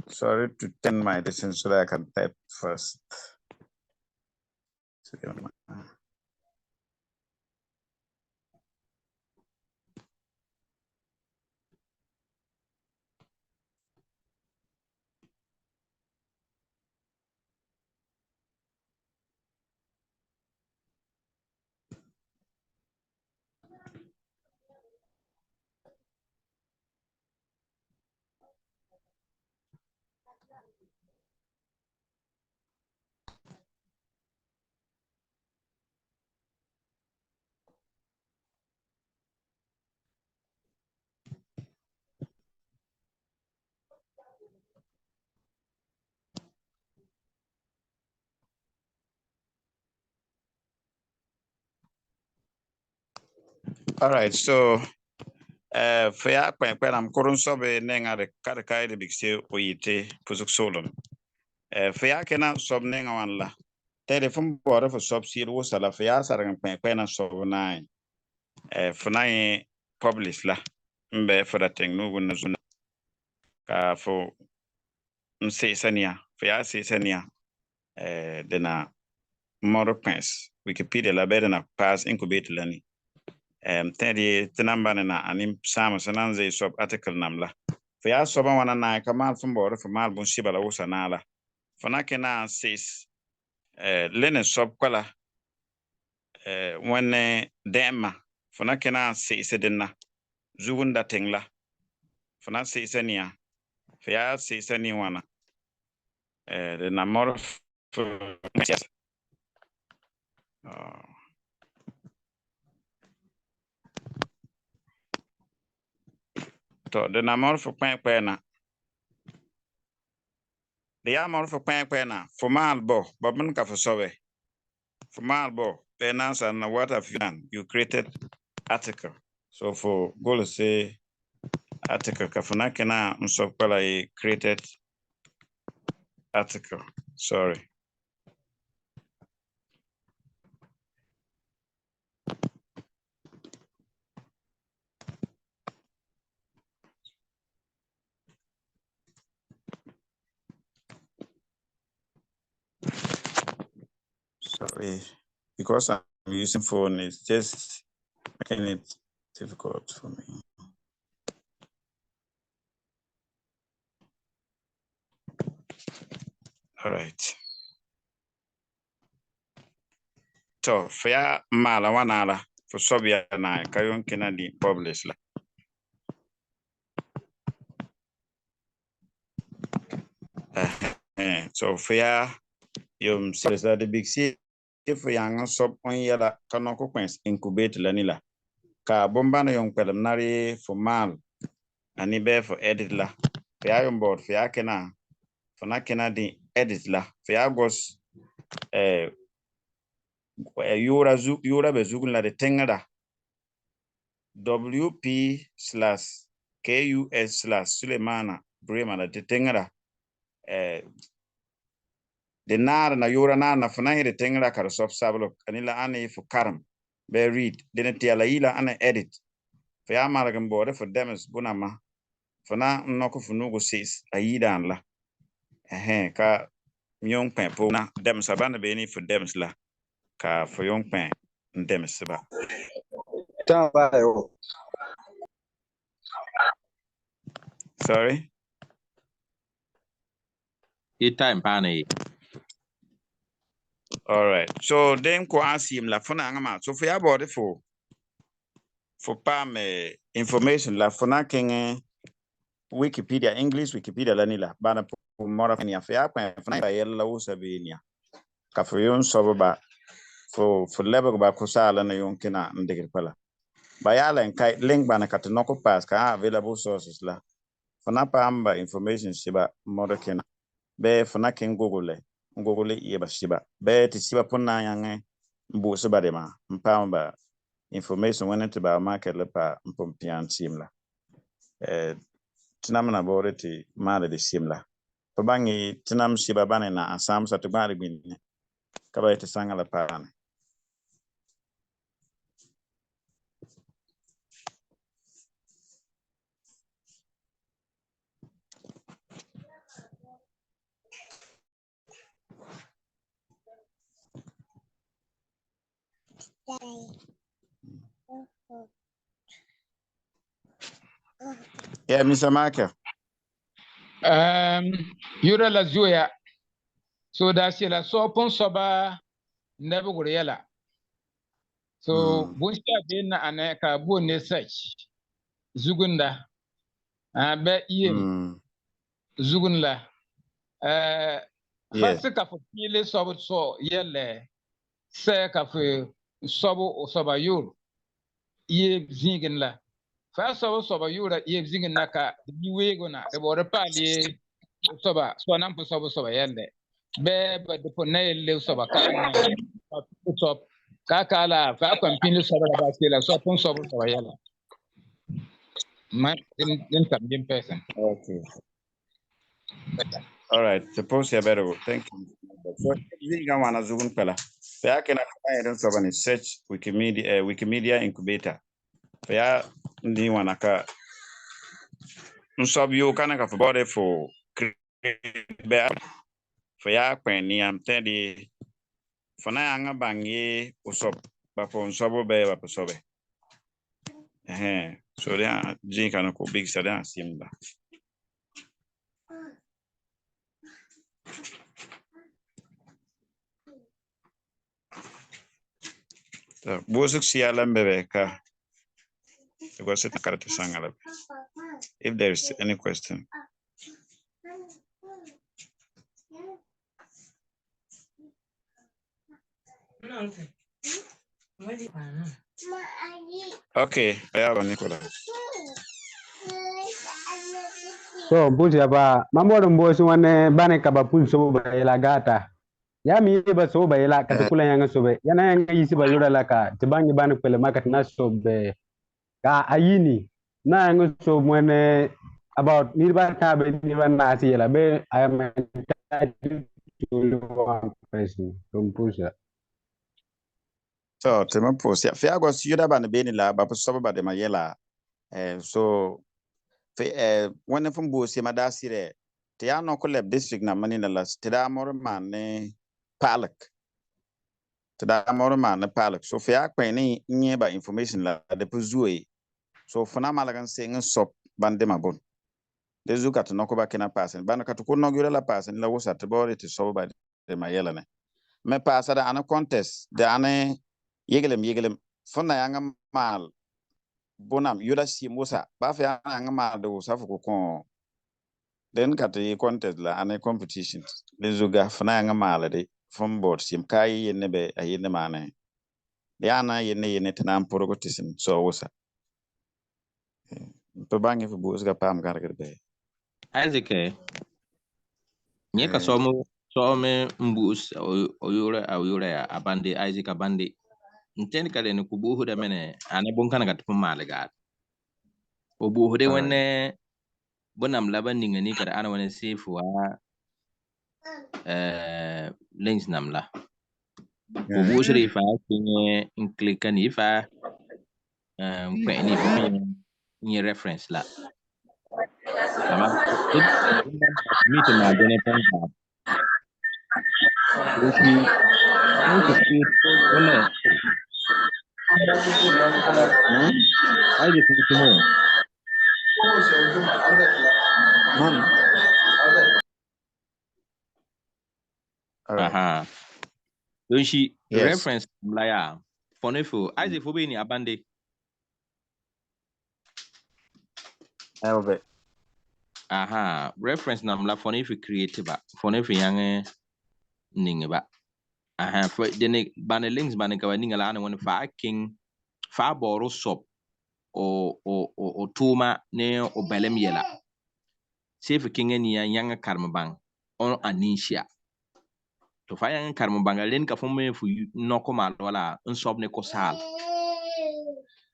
Sorry to turn my distance so that I can type first. All right, so faya kwen am korun sobe nenga de karkai de bigse oyite pusuk solon. Faya kena sob nenga wan la. Tede fum bora for sob sir wo sala faya sarang kwen na sob nai. Funai publish la. Mbe for that thing no gun zuna. Ka for nse sania faya se sania dena model pens Wikipedia la beda na pass incubate lani. Tedi tinamba na anim sama sananze sob article namla. Faya soba wana na kamal fumbora for mal bun shibala usa nala. Fanake na says lene sob kwala when dema fanake na says edena zugunda tengla. Fana says ania. Faya says ani wana. The number for to the number for na the amount for na for malbo babun ka for sobe for malbo penance and what have you done you created article so for go to say article ka fana kena so pala created article sorry sorry because I'm using phone it's just making it difficult for me. All right. So faya mala wanala for sobia na kayon kinadi publish la. So faya yum says that the big C if yang sob on yala kanoko kwens incubate lanila. Ka bomba na yung preliminary for mal ani be for edit la. Faya yung board faya kena fana kena di edit la. Faya gos yura bezugun la de tengada WP/KUS/Sulemana Bremer la de tengada de nar na yura na fana de tengada kar sof sablo kanila ani for karam be read de tiala ila ana edit fa ya maragam bore for dems bunama fana noko funugo sis aidan la ka myong pen po na dems abana be ni for dems la ka for yong pen dems ba sorry time pane. All right. So then ko asim la funa ngama. So for about for pam information la funa king Wikipedia English Wikipedia la nila bana po mora fanya fa kwa funa ba yella usabinia. Ka for yon so ba for level ba Kusaal na yon kina ndigir pala. Ba yala en kai link bana kat noko pass ka available sources la. Funa pam ba information siba mora kina. Be funa king Google ye ba siba. Be ti siba puna yange mbu siba de ma mpamba information when it about market lepa mpompian simla. Tinam na boreti male de simla. Pabangi tinam shibabane na asam sa tubari bin. Kaba ite sanga la parane. Yeah, Mr. Marker. Yura la zuya. So that's la so pon soba never go yela. So buncha bin na aneka bu ne search. Zugunda. Be yem. Zugunla. First ka for pile so yele. Se ka for soba yur. Ye zingin la. First soba yura ye zingin naka diwe gona. E bore pali soba so nam po soba yende. Be ba de po le soba ka top kakala fa kwampin soba ba kila so pon soba yela. Man then come in person. Okay. All right. Suppose you better go. Thank you. So we can wanna zoom pela. Fa can I don't have any search Wikimedia incubator. Fa ndi wana ka nsobyo kana ka for for be fa ya kweni am tedi fana anga bangi usop ba for nsobo be ba sobe. So there jin kana ko big sada simba. If there is any question. Okay, I have a Nicola. So Busia ba mambo mbosi wane bane kaba pun so ba ila gata. Ya mi ba so ba ila katukula yanga so be. Yana yanga yisi ba yura laka tibangi bane pele market na so be. Ka ayini na yanga so mwene about nirba ka be nirba na si yela be I am entitled to one person from Busia. So tema post ya fa go yuda ba ne be ni la ba so ba de mayela so when from Busia madasire te ya no ko leb district na mani na las te da mor man ne palak te da mor man ne palak so fa kwen ni nye ba information la de puzue so fana malagan sing sop bande mabon de zuka to no ko ba kena passen ban ka to ko no gura la passen la wosa te bore te so ba de mayela ne me passa da ana contest da ana yegelem fana yanga mal bonam yuda si musa ba fa yanga mal do safu ko then kat the contest la and competitions le zuga fana nga mala de from board sim kai yene be ayene mane yana yene tanam porogotisin so wosa to bangi fu bus ga pam gar be Isaac nye ka so me mbus oyure ya abande Isaac abande nteni kale ne kubuhu da mene ane bonkana ga tupu malaga obuhu de wenne bonam laban ningani kada ana wani sefu wa links namla obuhu shiri fa kinye nklikani fa kweni fa nye reference la ama meet ma dene panga oshi one aje kutumo aha oshi reference la ya fonefo aje fo be ni abande elve aha reference namla fonefo create ba fonefo yange ninge ba aha for dene bane links bane ka ninga la ana won fa king fa boru sop o tuma ne o belem yela sef king ni yanga karmabang on anisha to fa yanga karmabang len ka fo me fu noko ma wala un sob ne Kusaal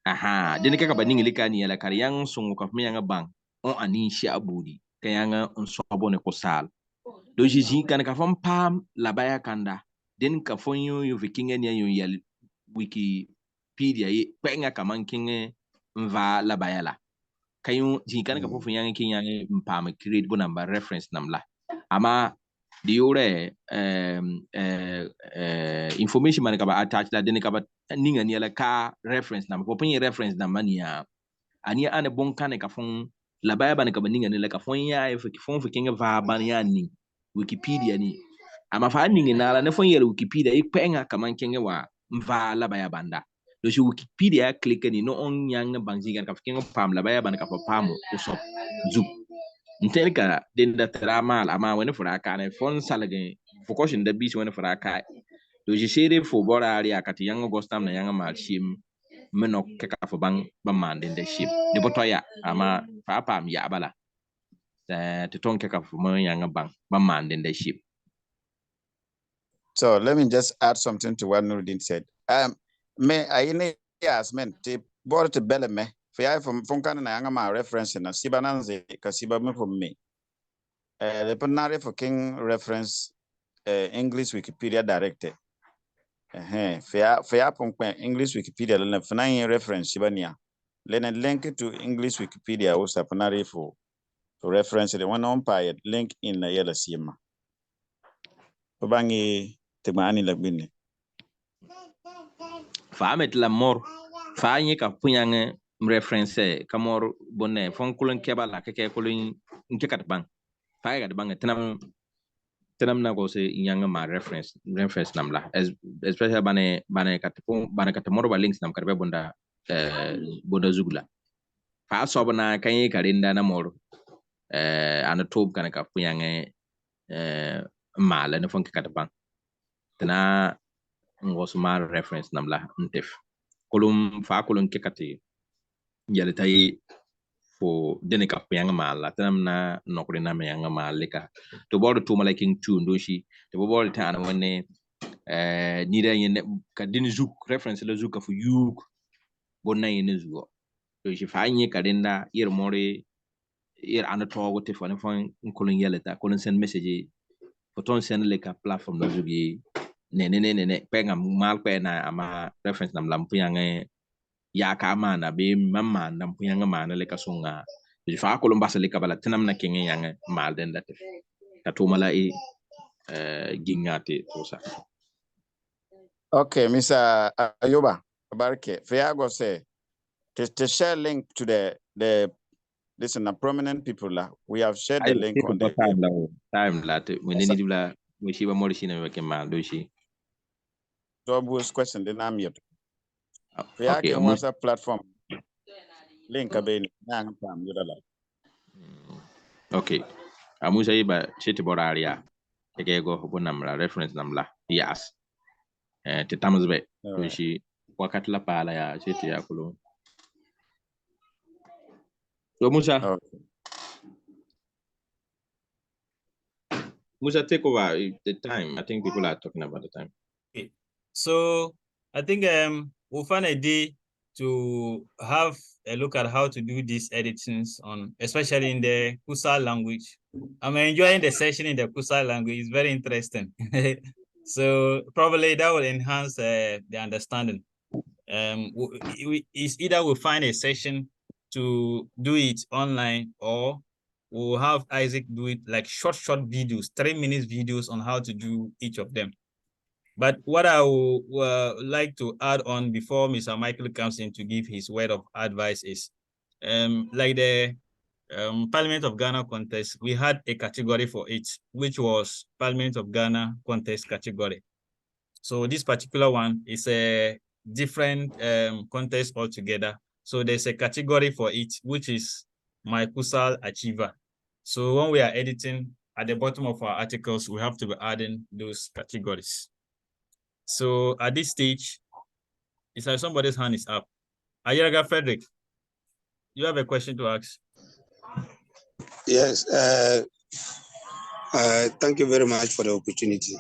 Aha, deni kaka ba ningi lika ni ala kariyang sungu ka miyanga bang on ani shi abudi kayanga on sobo ne Kusaal. Do jiji kan ka fon pam labaya kanda den ka fon yo vikinga ni yo yal Wikipedia yi penga kaman kinge mva labaya la kayu ji kan ka fon yang kinya mpam create bu number reference namla ama di yore information man ka ba attach la den ka ba ninga ni ala ka reference number po pin reference number ni ya ani ane bon kan ka fon labaya ban ka ba ninga ni la ka fon ya fon fikinga va ban ya ni Wikipedia ni ama fa ningi nala ne fon yere Wikipedia ipenga kaman kenge wa mva labaya banda do shi Wikipedia click ni no on yang bangji kan ka fikinga pam labaya ban ka pa pam usop zup ntelka den da tramal ama wani fura ka ne fon salage focusing da bis wani fura ka do shi shere fo bora ari akati yang gostam na yang mal shim menok ke ka fo bang man den da ship de botoya ama fa pam ya bala to ton ke ka fo mo yang bang man den da ship. So let me just add something to what Nuruddin said. Me I yes men te bor te bele me for from kana na yanga ma reference na sibananze ka siba me from me. The panare for king reference English Wikipedia directed. Fair from English Wikipedia le fana reference sibania. Then link to English Wikipedia also panare for reference the one on pay link in la yela sima. Babangi temani la bini. Fa met la mor fa nyi ka punyang reference kamor bonne fon kulun keba la ke kulun nke kat bang fa ga bang tenam na go se nyanga ma reference nam la especially bane kat mor ba links nam karbe bonda bonda zugla fa sobna kan karinda na mor ana tob kan ka punyang mala ne fon ke kat bang tena ngos ma reference nam la ntef kolum fa kolum ke kati yale tay fo dene ka yang mala tanam na nokre na yang malika to bodo to malaking tu ndoshi to bodo tan wonne ni da yen ka din zuk reference la zuka fo yuk bonna yen zugo to shi fa nyi ka dinda yer more yer ana to te fo ne fo kolum yale ta kolum send message fo ton send le ka platform la zugi ne penga mal pe na ama reference nam lampu yang ya ka mana be mamma nam pu yang mana le kasunga fa ko lum basale kabala tanam na kengen yang mal den date ka to mala gingate to sa. Okay, Mr. Ayuba Barke, Fiago say to share link to the listen, a prominent people we have shared the link on the time la we need la we shiba more shina we kemal do shi Tobu's question then I'm here. Okay, WhatsApp platform link abeni nang pam yudala. Okay, amusa iba cheti boraria ege go bonam la reference namla yes te tamzbe do shi wakati la pala ya cheti ya kulo so Musa Musa take over the time. I think people are talking about the time. Okay. So I think we'll find a day to have a look at how to do these editings on, especially in the Kusaal language. I'm enjoying the session in the Kusaal language. It's very interesting. So probably that will enhance the understanding. It's either we'll find a session to do it online, or we'll have Isaac do it like short videos, 3 minutes videos on how to do each of them. But what I would like to add on before Mr. Michael comes in to give his word of advice is, like the Parliament of Ghana contest, we had a category for it, which was Parliament of Ghana contest category. So this particular one is a different contest altogether. So there's a category for it, which is my Kusaal Achiever. So when we are editing, at the bottom of our articles, we have to be adding those categories. So at this stage, it's like somebody's hand is up. Ayeraga Frederick, you have a question to ask? Yes. Thank you very much for the opportunity.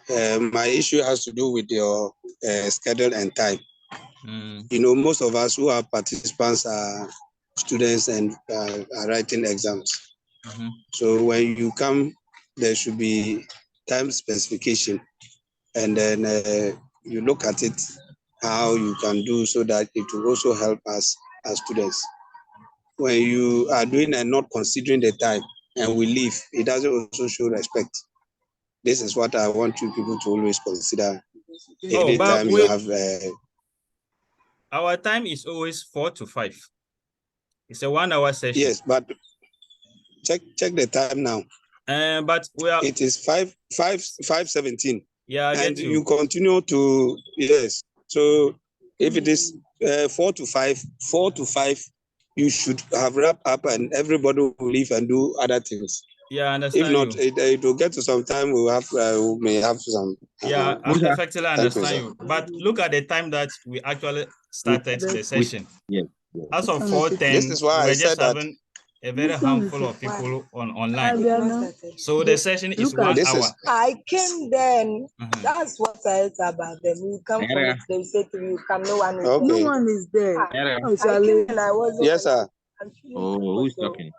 My issue has to do with your schedule and time. You know, most of us who are participants are students and are writing exams. So when you come, there should be time specification, and then you look at it, how you can do so that it will also help us as students. When you are doing and not considering the time and we leave, it doesn't also show respect. This is what I want you people to always consider. Anytime you have our time is always 4 to 5. It's a 1 hour session. Yes, but check the time now. But we are. It is 5:17. Yeah, I and get you continue to So if it is 4 to 5, you should have wrapped up, and everybody will leave and do other things. Yeah, I understand. If not, it will get to some time. We may have some. Yeah, I perfectly understand you. But look at the time that we actually started the session. As of 4:10, this is why we're I just said that having a very handful of people online. So the session is 1 hour. I came then. That's what I heard about them. You come from it, they say to you, come, no one is there. No one is there. I came and I wasn't. Yes, sir. Who's talking?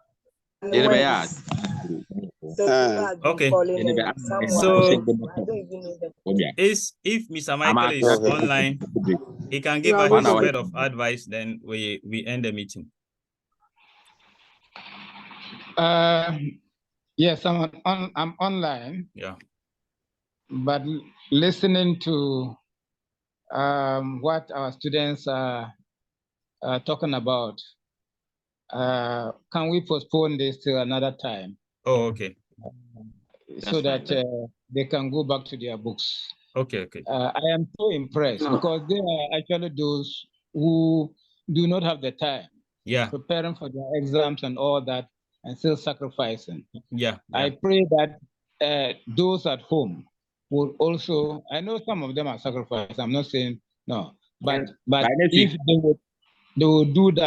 Okay. So if Mr. Michael is online, he can give us a word of advice, then we end the meeting. Yes, I'm online. Yeah. But listening to what our students are talking about, can we postpone this till another time? Oh, okay. So that they can go back to their books. Okay. I am so impressed because they are actually those who do not have the time. Yeah. Preparing for their exams and all that, and still sacrificing. Yeah. I pray that those at home will also. I know some of them are sacrificing. I'm not saying no, but if they would do that.